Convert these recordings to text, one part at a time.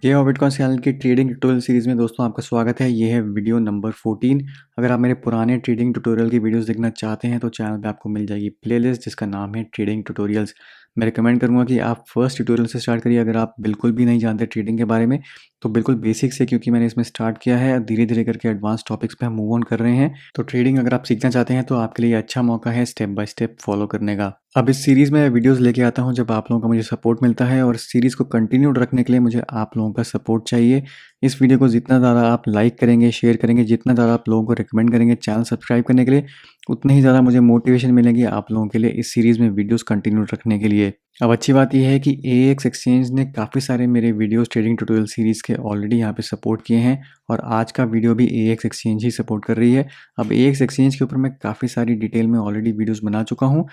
ये और bitcoin channel की ट्रेडिंग ट्यूटोरियल सीरीज़ में दोस्तों आपका स्वागत है। ये है वीडियो नंबर 14। अगर आप मेरे पुराने ट्रेडिंग ट्यूटोरियल की वीडियोस देखना चाहते हैं तो चैनल पे आपको मिल जाएगी प्लेलिस्ट जिसका नाम है ट्रेडिंग ट्यूटोरियल्स। मैं रिकमेंड करूंगा कि आप फर्स्ट ट्यूटोरियल से स्टार्ट करिए। अगर आप बिल्कुल भी नहीं जानते ट्रेडिंग के बारे में तो बिल्कुल बेसिक से, क्योंकि मैंने इसमें स्टार्ट किया है, धीरे धीरे करके एडवांस टॉपिक्स पे हम मूव ऑन कर रहे हैं। तो ट्रेडिंग अगर आप सीखना चाहते हैं तो आपके लिए अच्छा मौका है स्टेप बाय स्टेप फॉलो करने का। अब इस सीरीज़ में वीडियोस लेके आता हूं जब आप लोगों का मुझे सपोर्ट मिलता है, और सीरीज़ को कंटिन्यूड रखने के लिए मुझे आप लोगों का सपोर्ट चाहिए। इस वीडियो को जितना ज़्यादा आप लाइक करेंगे, शेयर करेंगे, जितना ज़्यादा आप लोगों को रिकमेंड करेंगे चैनल सब्सक्राइब करने के लिए, उतनी ही ज़्यादा मुझे मोटिवेशन मिलेगी आप लोगों के लिए इस सीरीज़ में वीडियोस कंटिन्यू रखने के लिए। अब अच्छी बात यह है कि एएक्स एक्सचेंज ने काफ़ी सारे मेरे वीडियोस ट्रेडिंग ट्यूटोरियल सीरीज़ के ऑलरेडी यहाँ पे सपोर्ट किए हैं, और आज का वीडियो भी एएक्स एक्सचेंज ही सपोर्ट कर रही है। अब एएक्स एक्सचेंज के ऊपर मैं काफ़ी सारी डिटेल में ऑलरेडी वीडियोस बना चुका हूँ,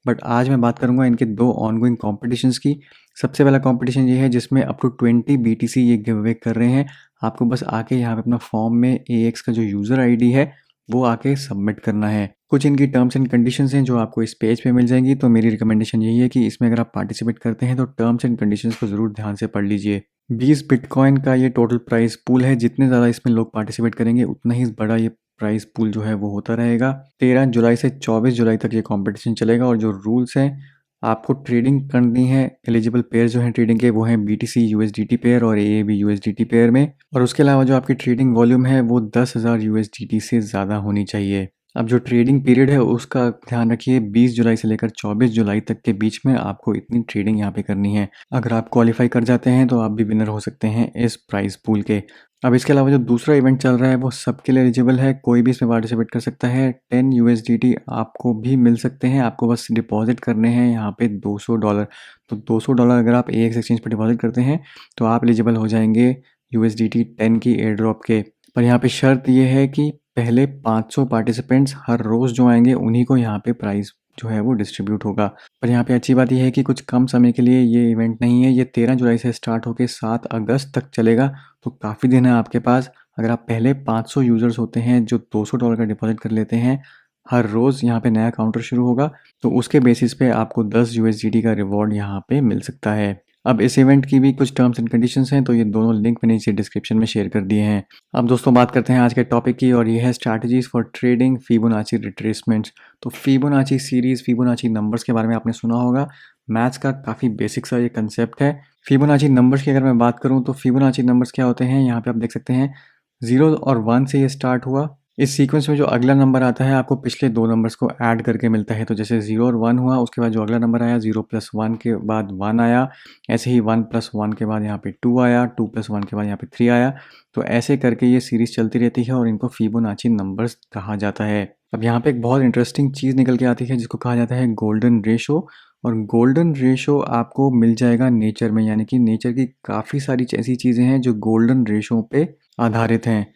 बट आज मैं बात करूंगा इनके दो ऑनगोइंग कॉम्पिटिशन्स की। सबसे पहला कॉम्पिटिशन ये है जिसमें अप टू 20 BTC ये गिव अवे कर रहे हैं। आपको बस आके यहाँ पे अपना फॉर्म में एएक्स का जो यूज़र आईडी है वो आके सबमिट करना है। कुछ इनकी टर्म्स एंड कंडीशंस हैं जो आपको इस पेज पे मिल जाएंगी। तो मेरी रिकमेंडेशन यही है कि इसमें अगर आप पार्टिसिपेट करते हैं तो टर्म्स एंड कंडीशंस को ज़रूर ध्यान से पढ़ लीजिए। 20 बिटकॉइन का ये टोटल प्राइस पूल है। जितने ज़्यादा इसमें लोग पार्टिसिपेट करेंगे उतना ही बड़ा ये प्राइस पूल जो है वो होता रहेगा। 13 जुलाई से 24 जुलाई तक ये कंपटीशन चलेगा, और जो रूल्स हैं, आपको ट्रेडिंग करनी है। एलिजिबल पेयर जो हैं ट्रेडिंग के वो हैं BTC USDT पेयर और AAB USDT पेयर में, और उसके अलावा जो आपकी ट्रेडिंग वॉल्यूम है वो 10,000 USDT से ज़्यादा होनी चाहिए। अब जो ट्रेडिंग पीरियड है उसका ध्यान रखिए, 20 जुलाई से लेकर 24 जुलाई तक के बीच में आपको इतनी ट्रेडिंग यहाँ पे करनी है। अगर आप क्वालिफाई कर जाते हैं तो आप भी विनर हो सकते हैं इस प्राइस पूल के। अब इसके अलावा जो दूसरा इवेंट चल रहा है वो सबके लिए एलिजिबल है, कोई भी इसमें पार्टिसिपेट कर सकता है। 10 USDT आपको भी मिल सकते हैं, आपको बस डिपॉजिट करने हैं यहाँ पे $200। तो $200 अगर आप एएक्स एक्सचेंज पर डिपॉजिट करते हैं तो आप एलिजिबल हो जाएंगे USDT 10 की एयर ड्रॉप के। पर यहाँ पे शर्त ये है कि पहले 500 पार्टिसिपेंट्स हर रोज़ जो आएंगे उन्हीं को यहाँ पे प्राइस जो है वो डिस्ट्रीब्यूट होगा। पर यहाँ पे अच्छी बात यह है कि कुछ कम समय के लिए ये इवेंट नहीं है। ये 13 जुलाई से स्टार्ट होकर 7 अगस्त तक चलेगा, तो काफ़ी दिन है आपके पास। अगर आप पहले 500 यूज़र्स होते हैं जो $200 का डिपॉजिट कर लेते हैं, हर रोज़ यहाँ पे नया काउंटर शुरू होगा, तो उसके बेसिस पे आपको 10 USDT का रिवॉर्ड यहाँ पे मिल सकता है। अब इस इवेंट की भी कुछ टर्म्स एंड कंडीशंस हैं, तो ये दोनों लिंक मैंने नीचे डिस्क्रिप्शन में शेयर कर दिए हैं। अब दोस्तों बात करते हैं आज के टॉपिक की, और ये है स्ट्रैटेजीज फॉर ट्रेडिंग फिबोनाची रिट्रेसमेंट्स। तो फिबोनाची सीरीज, फिबोनाची नंबर्स के बारे में आपने सुना होगा। मैथ्स का काफ़ी बेसिक सा ये कंसेप्ट है। फिबोनाची नंबर्स की अगर मैं बात करूं तो फिबोनाची नंबर्स क्या होते हैं, यहाँ पे आप देख सकते हैं 0 और 1 से ये स्टार्ट हुआ। इस सीक्वेंस में जो अगला नंबर आता है आपको पिछले दो नंबर्स को ऐड करके मिलता है। तो जैसे 0 और 1 हुआ, उसके बाद जो अगला नंबर आया 0 + 1 के बाद 1 आया, ऐसे ही 1 + 1 के बाद यहाँ पे 2 आया, 2 + 1 के बाद यहाँ पे 3 आया। तो ऐसे करके ये सीरीज चलती रहती है और इनको फिबोनाची नंबर्स कहा जाता है। अब यहाँ पे एक बहुत इंटरेस्टिंग चीज़ निकल के आती है जिसको कहा जाता है गोल्डन रेशो। और गोल्डन रेशो आपको मिल जाएगा नेचर में, यानी कि नेचर की काफ़ी सारी ऐसी चीज़ें हैं जो गोल्डन रेशो पे आधारित हैं।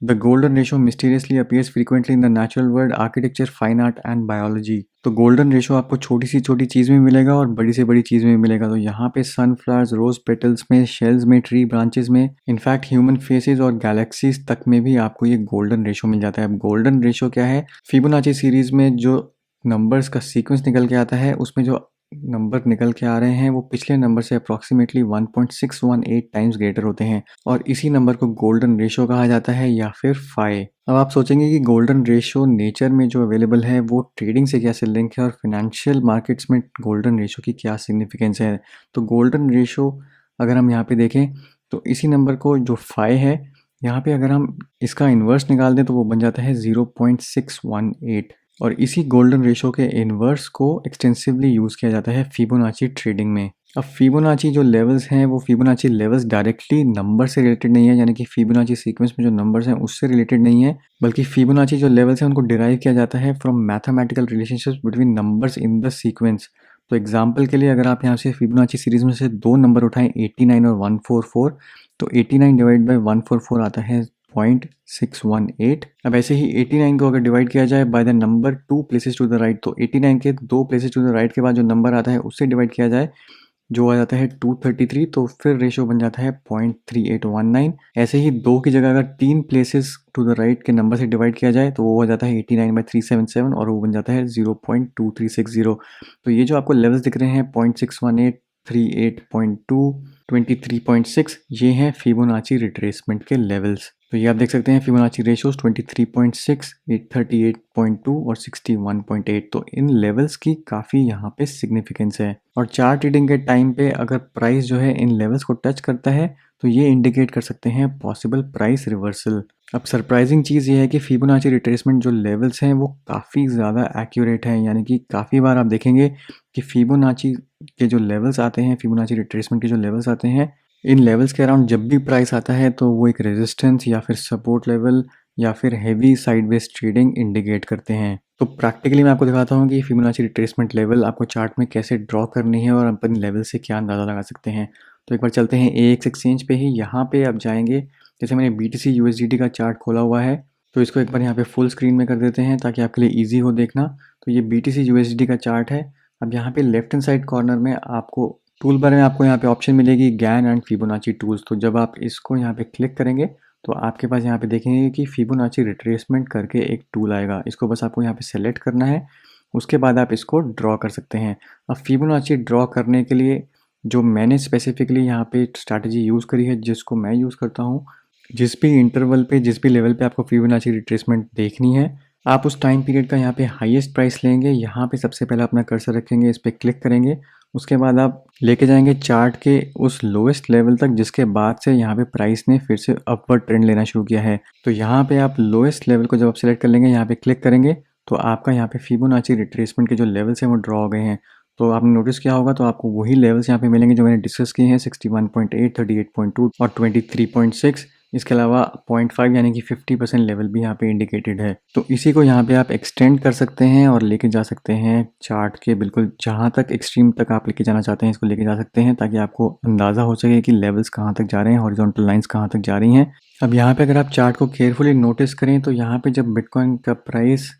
The golden ratio mysteriously appears frequently in the natural world, architecture, fine art and biology. तो गोल्डन रेशो आपको छोटी सी छोटी चीज़ में मिलेगा और बड़ी से बड़ी चीज़ में मिलेगा। तो यहाँ पे सनफ्लावर्स, रोज पेटल्स में, शेल्स में, ट्री ब्रांचेस में, इनफैक्ट ह्यूमन फेसेस और गैलेक्सीज तक में भी आपको ये गोल्डन रेशो मिल जाता है। अब गोल्डन रेशो क्या है? फिबोनाची सीरीज में जो नंबर्स का सीक्वेंस निकल के आता है उसमें जो नंबर निकल के आ रहे हैं वो पिछले नंबर से अप्रॉक्सीमेटली 1.618 टाइम्स ग्रेटर होते हैं, और इसी नंबर को गोल्डन रेशो कहा जाता है या फिर फाई। अब आप सोचेंगे कि गोल्डन रेशो नेचर में जो अवेलेबल है वो ट्रेडिंग से कैसे लिंक है और फिनेंशियल मार्केट्स में गोल्डन रेशो की क्या सिग्निफिकेंस है। तो गोल्डन रेशो अगर हम यहाँ पे देखें तो इसी नंबर को जो फाई है, यहाँ पे अगर हम इसका इन्वर्स निकाल दें तो वो बन जाता है 0.618, और इसी गोल्डन रेशो के इन्वर्स को एक्सटेंसिवली यूज़ किया जाता है फिबोनाची ट्रेडिंग में। अब फिबोनाची जो लेवल्स हैं वो फिबोनाची लेवल्स डायरेक्टली नंबर से रिलेटेड नहीं है, यानी कि फिबोनाची सीक्वेंस में जो नंबर्स हैं उससे रिलेटेड नहीं है, बल्कि फिबोनाची जो लेवल्स हैं उनको डिराइव किया जाता है from mathematical relationships between numbers in the sequence. तो एग्जाम्पल के लिए अगर आप यहाँ से फिबोनाची सीरीज में से दो नंबर उठाएं 89 और 144, तो 89 डिवाइड बाई 144 आता है 0.618। अब ऐसे ही 89 को अगर डिवाइड किया जाए by the number 2 places to the right, तो 89 के 2 प्लेसेस टू द राइट के बाद जो नंबर आता है उससे डिवाइड किया जाए, जो आ जाता है 233, तो फिर रेशो बन जाता है 0.3819। ऐसे ही 2 की जगह अगर 3 प्लेसेस टू द राइट के नंबर से डिवाइड किया जाए तो वो हो जाता है 89/377, और वो बन जाता है 0.2360। तो ये जो आपको लेवल्स दिख रहे हैं 0.618, 38.2, 23.6 ये हैं फिबोनाची रिट्रेसमेंट के लेवल्स। तो ये आप देख सकते हैं फिबोनाची रेशियोज 23.6, 38.2 और 61.8। तो इन लेवल्स की काफ़ी यहाँ पे सिग्निफिकेंस है। और चार्ट रीडिंग के टाइम पे अगर प्राइस जो है इन लेवल्स को टच करता है तो ये इंडिकेट कर सकते हैं पॉसिबल प्राइस रिवर्सल। अब सरप्राइजिंग चीज़ ये है कि फिबोनाची रिट्रेसमेंट जो लेवल्स हैं वो काफ़ी ज़्यादा एक्यूरेट हैं, यानी कि काफ़ी बार आप देखेंगे कि फिबोनाची के जो लेवल्स आते हैं, फिबोनाची रिट्रेसमेंट के जो लेवल्स आते हैं, इन लेवल्स के अराउंड जब भी प्राइस आता है तो वो एक रेजिस्टेंस या फिर सपोर्ट लेवल या फिर हैवी साइडवेज ट्रेडिंग इंडिकेट करते हैं। तो प्रैक्टिकली मैं आपको दिखाता हूँ कि फिबोनाची रिट्रेसमेंट लेवल आपको चार्ट में कैसे ड्रॉ करनी है और अपन लेवल से क्या अंदाज़ा लगा सकते हैं। तो एक बार चलते हैं AX एक्सचेंज पे ही। यहाँ पे आप जाएंगे, जैसे मैंने BTC USDT का चार्ट खोला हुआ है तो इसको एक बार यहाँ पे फुल स्क्रीन में कर देते हैं ताकि आपके लिए ईजी हो देखना। तो ये BTC USDT का चार्ट है। अब यहाँ पे लेफ्ट हैंड साइड कॉर्नर में आपको टूल बार में आपको यहाँ पे ऑप्शन मिलेगी गैन एंड फिबोनाची टूल्स। तो जब आप इसको यहाँ पे क्लिक करेंगे तो आपके पास यहाँ पे देखेंगे कि फिबोनाची रिट्रेसमेंट करके एक टूल आएगा। इसको बस आपको यहाँ पे सेलेक्ट करना है, उसके बाद आप इसको ड्रॉ कर सकते हैं। अब फिबोनाची ड्रॉ करने के लिए जो मैंने स्पेसिफिकली यहाँ पे स्ट्रैटेजी यूज़ करी है, जिसको मैं यूज़ करता हूँ, जिस भी इंटरवल पे, जिस भी लेवल पे आपको फिबोनाची रिट्रेसमेंट देखनी है, आप उस टाइम पीरियड का यहाँ पे हाईएस्ट प्राइस लेंगे। यहाँ पे सबसे पहले अपना कर्सर रखेंगे, इस पर क्लिक करेंगे, उसके बाद आप लेके जाएंगे चार्ट के उस लोएस्ट लेवल तक जिसके बाद से यहाँ पे प्राइस ने फिर से अपवर्ड ट्रेंड लेना शुरू किया है। तो यहाँ पे आप लोएस्ट लेवल को जब आप सेलेक्ट कर लेंगे, यहाँ पे क्लिक करेंगे तो आपका यहाँ पे फिबोनाची रिट्रेसमेंट के जो लेवल्स हैं वो ड्रॉ हो गए हैं। तो आपने नोटिस किया होगा, तो आपको वही लेवल्स यहाँ पे मिलेंगे जो मैंने डिस्कस किए हैं, 61.8, 38.2 और 23.6। इसके अलावा 0.5 यानी कि 50% लेवल भी यहाँ पे इंडिकेटेड है। तो इसी को यहाँ पे आप एक्सटेंड कर सकते हैं और लेके जा सकते हैं चार्ट के बिल्कुल जहाँ तक एक्सट्रीम तक आप लेके जाना चाहते हैं, इसको लेके जा सकते हैं ताकि आपको अंदाज़ा हो सके कि लेवल्स कहाँ तक जा रहे हैं, हॉरिजॉन्टल लाइंस कहाँ तक जा रही हैं। अब यहाँ पे अगर आप चार्ट को केयरफुली नोटिस करें तो यहाँ पे जब बिटकॉइन का प्राइस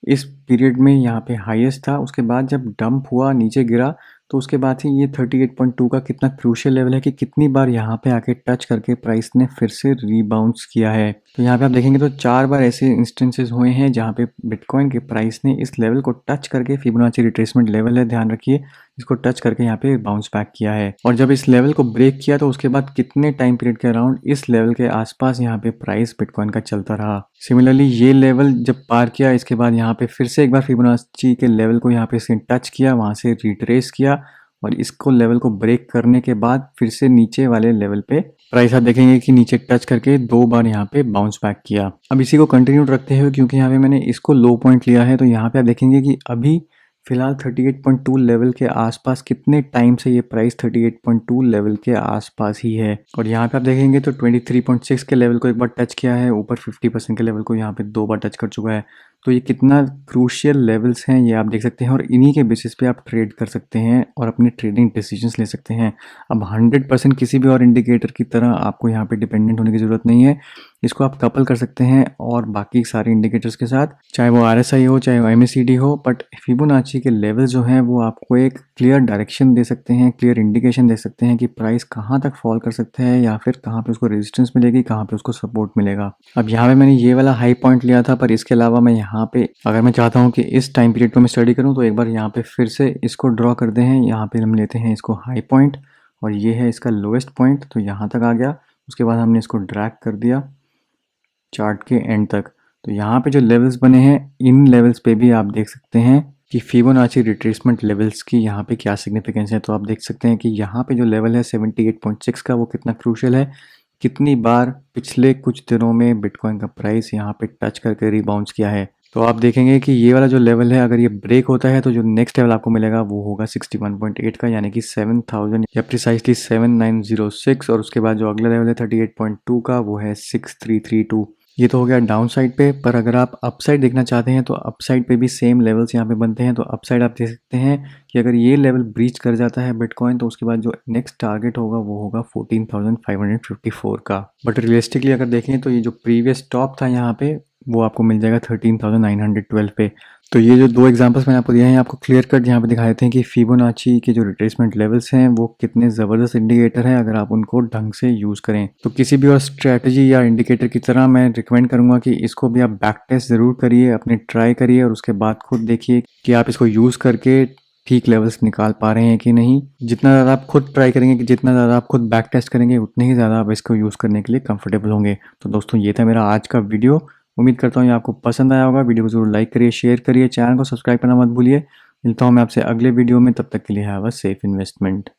इस पीरियड में यहाँ पे हाईएस्ट था, उसके बाद जब डंप हुआ, नीचे गिरा, तो उसके बाद से ये 38.2 का कितना क्रूशियल लेवल है कि कितनी बार यहाँ पे आके टच करके प्राइस ने फिर से रीबाउंस किया है। तो यहाँ पे आप देखेंगे तो 4 बार ऐसे इंस्टेंसेस हुए हैं जहाँ पे बिटकॉइन के प्राइस ने इस लेवल को टच करके, फिबोनाची रिट्रेसमेंट लेवल है, ध्यान रखिए, इसको टच करके यहाँ पे बाउंस बैक किया है। और जब इस लेवल को ब्रेक किया तो उसके बाद कितने टाइम पीरियड के अराउंड इस लेवल के आसपास यहाँ पे प्राइस बिटकॉइन का चलता रहा। सिमिलरली ये लेवल जब पार किया, इसके बाद यहाँ पे फिर से एक बार फिबोनाची के लेवल को यहाँ पे इसने टच किया, वहाँ से रिट्रेस किया और इसको लेवल को ब्रेक करने के बाद फिर से नीचे वाले लेवल पे प्राइस आप देखेंगे कि नीचे टच करके 2 बार यहाँ पे बाउंस बैक किया। अब इसी को कंटिन्यू रखते हुए, क्योंकि यहाँ पे मैंने इसको लो पॉइंट लिया है, तो यहाँ पे आप देखेंगे कि अभी फिलहाल 38.2 लेवल के आसपास कितने टाइम से ये प्राइस 38.2 लेवल के आसपास ही है। और यहाँ पे आप देखेंगे तो 23.6 के लेवल को एक बार टच किया है, ऊपर 50% के लेवल को यहाँ पे 2 बार टच कर चुका है। तो ये कितना क्रूशियल लेवल्स हैं ये आप देख सकते हैं और इन्हीं के बेसिस पे आप ट्रेड कर सकते हैं और अपने ट्रेडिंग डिसीजंस ले सकते हैं। अब 100% किसी भी और इंडिकेटर की तरह आपको यहाँ पे डिपेंडेंट होने की ज़रूरत नहीं है। इसको आप कपल कर सकते हैं और बाकी सारे इंडिकेटर्स के साथ, चाहे वो RSI हो, चाहे वो MACD हो, बट फिबोनाची के लेवल जो हैं वो आपको एक क्लियर डायरेक्शन दे सकते हैं, क्लियर इंडिकेशन दे सकते हैं कि प्राइस कहाँ तक फॉल कर सकता है या फिर कहाँ पे उसको रेजिस्टेंस मिलेगी, कहाँ पे उसको सपोर्ट मिलेगा। अब यहाँ पे मैंने ये वाला हाई पॉइंट लिया था, पर इसके अलावा मैं यहाँ पे अगर मैं चाहता हूँ कि इस टाइम पीरियड को मैं स्टडी करूँ तो एक बार यहाँ पे फिर से इसको ड्रॉ करते हैं। यहाँ पे हम लेते हैं इसको हाई पॉइंट और ये है इसका लोएस्ट पॉइंट, तो यहाँ तक आ गया। उसके बाद हमने इसको ड्रैग कर दिया चार्ट के एंड तक। तो यहाँ पे जो लेवल्स बने हैं, इन लेवल्स पे भी आप देख सकते हैं कि फिबोनाची रिट्रेसमेंट लेवल्स की यहाँ पे क्या सिग्निफिकेंस है। तो आप देख सकते हैं कि यहाँ पे जो लेवल है 78.6 का, वो कितना क्रूशियल है, कितनी बार पिछले कुछ दिनों में बिटकॉइन का प्राइस यहाँ पे टच करके रिबाउंस किया है। तो आप देखेंगे कि ये वाला जो लेवल है, अगर ये ब्रेक होता है तो जो नेक्स्ट लेवल आपको मिलेगा वो होगा 61.8 का, यानी कि 7000 या प्रिसाइसली 7906। और उसके बाद जो अगला लेवल है 38.2 का, वो है 6332। ये तो हो गया डाउन साइड पे। पर अगर आप अपसाइड देखना चाहते हैं तो अपसाइड पे भी सेम लेवल्स यहाँ पे बनते हैं। तो अपसाइड आप देख सकते हैं कि अगर ये लेवल ब्रीच कर जाता है बिटकॉइन, तो उसके बाद जो नेक्स्ट टारगेट होगा वो होगा 14,554 का। बट रियलिस्टिकली अगर देखें तो ये जो प्रीवियस टॉप था यहाँ पे, वो आपको मिल जाएगा 13,912 पे। तो ये जो 2 एग्जांपल्स मैंने आपको दिए हैं, आपको क्लियर कट यहाँ पे दिखा देते हैं कि फिबोनाची के जो रिट्रेसमेंट लेवल्स हैं वो कितने ज़बरदस्त इंडिकेटर हैं अगर आप उनको ढंग से यूज़ करें। तो किसी भी और स्ट्रैटेजी या इंडिकेटर की तरह मैं रिकमेंड करूँगा कि इसको भी आप बैक टेस्ट ज़रूर करिए, अपने ट्राई करिए और उसके बाद खुद देखिए कि आप इसको यूज़ करके ठीक लेवल्स निकाल पा रहे हैं कि नहीं। जितना ज़्यादा आप खुद ट्राई करेंगे, कि जितना ज़्यादा आप खुद बैक टेस्ट करेंगे, उतने ही ज़्यादा आप इसको यूज़ करने के लिए कंफर्टेबल होंगे। तो दोस्तों ये था मेरा आज का वीडियो। उम्मीद करता हूँ ये आपको पसंद आया होगा। वीडियो को ज़रूर लाइक करिए, शेयर करिए, चैनल को सब्सक्राइब करना मत भूलिए। मिलता हूँ मैं आपसे अगले वीडियो में, तब तक के लिए हैव अ सेफ इन्वेस्टमेंट।